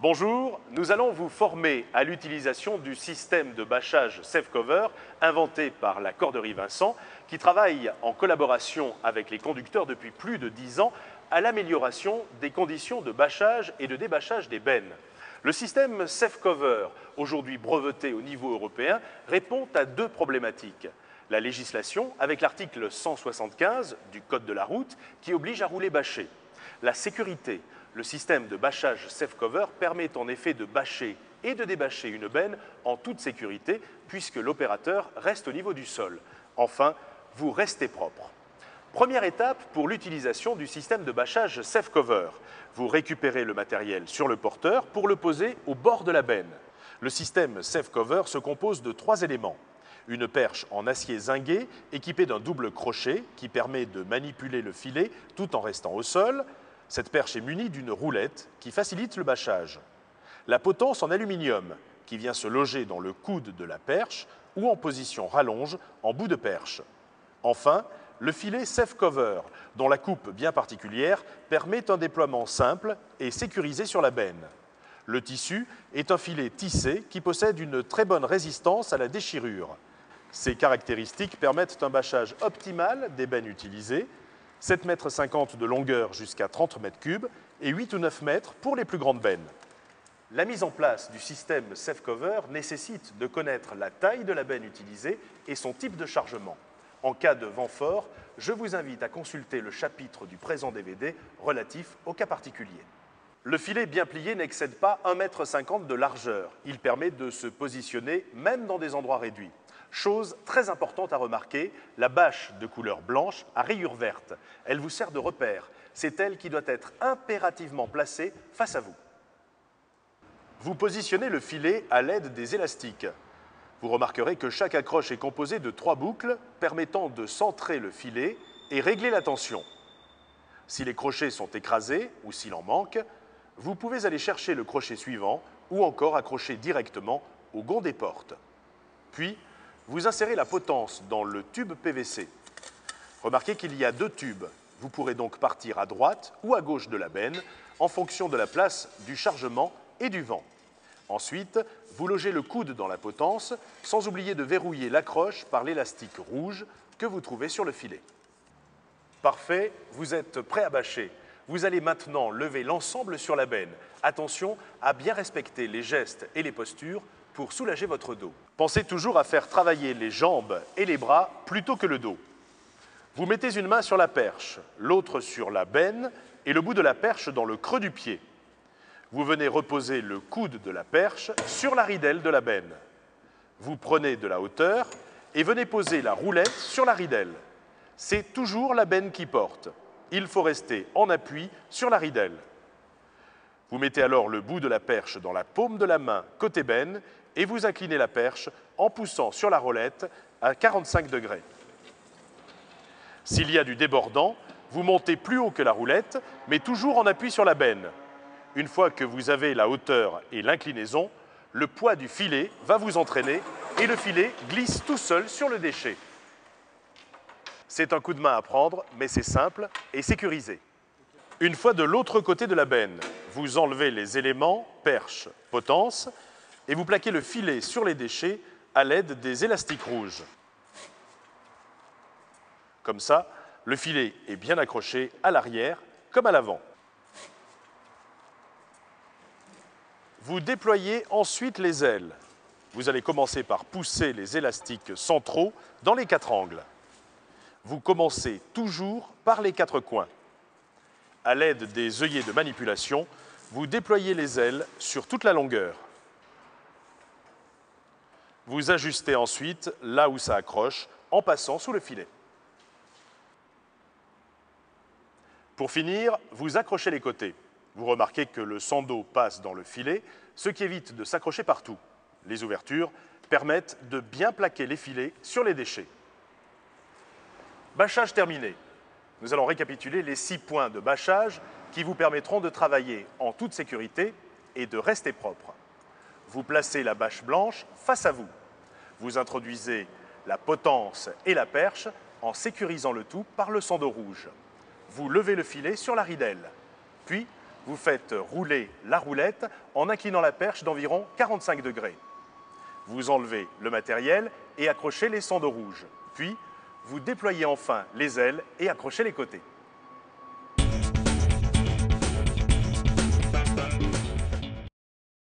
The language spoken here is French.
Bonjour, nous allons vous former à l'utilisation du système de bâchage Safecover inventé par la Corderie Vincent qui travaille en collaboration avec les conducteurs depuis plus de 10 ans à l'amélioration des conditions de bâchage et de débâchage des bennes. Le système Safecover, aujourd'hui breveté au niveau européen, répond à deux problématiques. La législation, avec l'article 175 du Code de la route, qui oblige à rouler bâché. La sécurité. Le système de bâchage Safecover permet en effet de bâcher et de débâcher une benne en toute sécurité puisque l'opérateur reste au niveau du sol. Enfin, vous restez propre. Première étape pour l'utilisation du système de bâchage Safecover. Vous récupérez le matériel sur le porteur pour le poser au bord de la benne. Le système Safecover se compose de 3 éléments. Une perche en acier zingué équipée d'un double crochet qui permet de manipuler le filet tout en restant au sol. Cette perche est munie d'une roulette qui facilite le bâchage. La potence en aluminium qui vient se loger dans le coude de la perche ou en position rallonge en bout de perche. Enfin, le filet Safecover, dont la coupe bien particulière permet un déploiement simple et sécurisé sur la benne. Le tissu est un filet tissé qui possède une très bonne résistance à la déchirure. Ces caractéristiques permettent un bâchage optimal des bennes utilisées, 7,50 m de longueur jusqu'à 30 m3 et 8 ou 9 mètres pour les plus grandes bennes. La mise en place du système Safecover nécessite de connaître la taille de la benne utilisée et son type de chargement. En cas de vent fort, je vous invite à consulter le chapitre du présent DVD relatif au cas particulier. Le filet bien plié n'excède pas 1,50 m de largeur. Il permet de se positionner même dans des endroits réduits. Chose très importante à remarquer, la bâche de couleur blanche à rayures vertes. Elle vous sert de repère. C'est elle qui doit être impérativement placée face à vous. Vous positionnez le filet à l'aide des élastiques. Vous remarquerez que chaque accroche est composée de 3 boucles permettant de centrer le filet et régler la tension. Si les crochets sont écrasés ou s'il en manque, vous pouvez aller chercher le crochet suivant ou encore accrocher directement au gond des portes. Puis, vous insérez la potence dans le tube PVC. Remarquez qu'il y a 2 tubes. Vous pourrez donc partir à droite ou à gauche de la benne en fonction de la place du chargement et du vent. Ensuite, vous logez le coude dans la potence sans oublier de verrouiller l'accroche par l'élastique rouge que vous trouvez sur le filet. Parfait, vous êtes prêt à bâcher. Vous allez maintenant lever l'ensemble sur la benne. Attention à bien respecter les gestes et les postures pour soulager votre dos. Pensez toujours à faire travailler les jambes et les bras plutôt que le dos. Vous mettez une main sur la perche, l'autre sur la benne et le bout de la perche dans le creux du pied. Vous venez reposer le coude de la perche sur la ridelle de la benne. Vous prenez de la hauteur et venez poser la roulette sur la ridelle. C'est toujours la benne qui porte. Il faut rester en appui sur la ridelle. Vous mettez alors le bout de la perche dans la paume de la main côté benne et vous inclinez la perche en poussant sur la roulette à 45 degrés. S'il y a du débordant, vous montez plus haut que la roulette, mais toujours en appui sur la benne. Une fois que vous avez la hauteur et l'inclinaison, le poids du filet va vous entraîner et le filet glisse tout seul sur le déchet. C'est un coup de main à prendre, mais c'est simple et sécurisé. Une fois de l'autre côté de la benne, vous enlevez les éléments, perche, potence, et vous plaquez le filet sur les déchets à l'aide des élastiques rouges. Comme ça, le filet est bien accroché à l'arrière comme à l'avant. Vous déployez ensuite les ailes. Vous allez commencer par pousser les élastiques centraux dans les 4 angles. Vous commencez toujours par les 4 coins. À l'aide des œillets de manipulation, vous déployez les ailes sur toute la longueur. Vous ajustez ensuite là où ça accroche en passant sous le filet. Pour finir, vous accrochez les côtés. Vous remarquez que le sando passe dans le filet, ce qui évite de s'accrocher partout. Les ouvertures permettent de bien plaquer les filets sur les déchets. Bâchage terminé. Nous allons récapituler les 6 points de bâchage qui vous permettront de travailler en toute sécurité et de rester propre. Vous placez la bâche blanche face à vous. Vous introduisez la potence et la perche en sécurisant le tout par le sando rouge. Vous levez le filet sur la ridelle. Puis, Vous faites rouler la roulette en inclinant la perche d'environ 45 degrés. Vous enlevez le matériel et accrochez les sandaux rouges. Puis, vous déployez enfin les ailes et accrochez les côtés.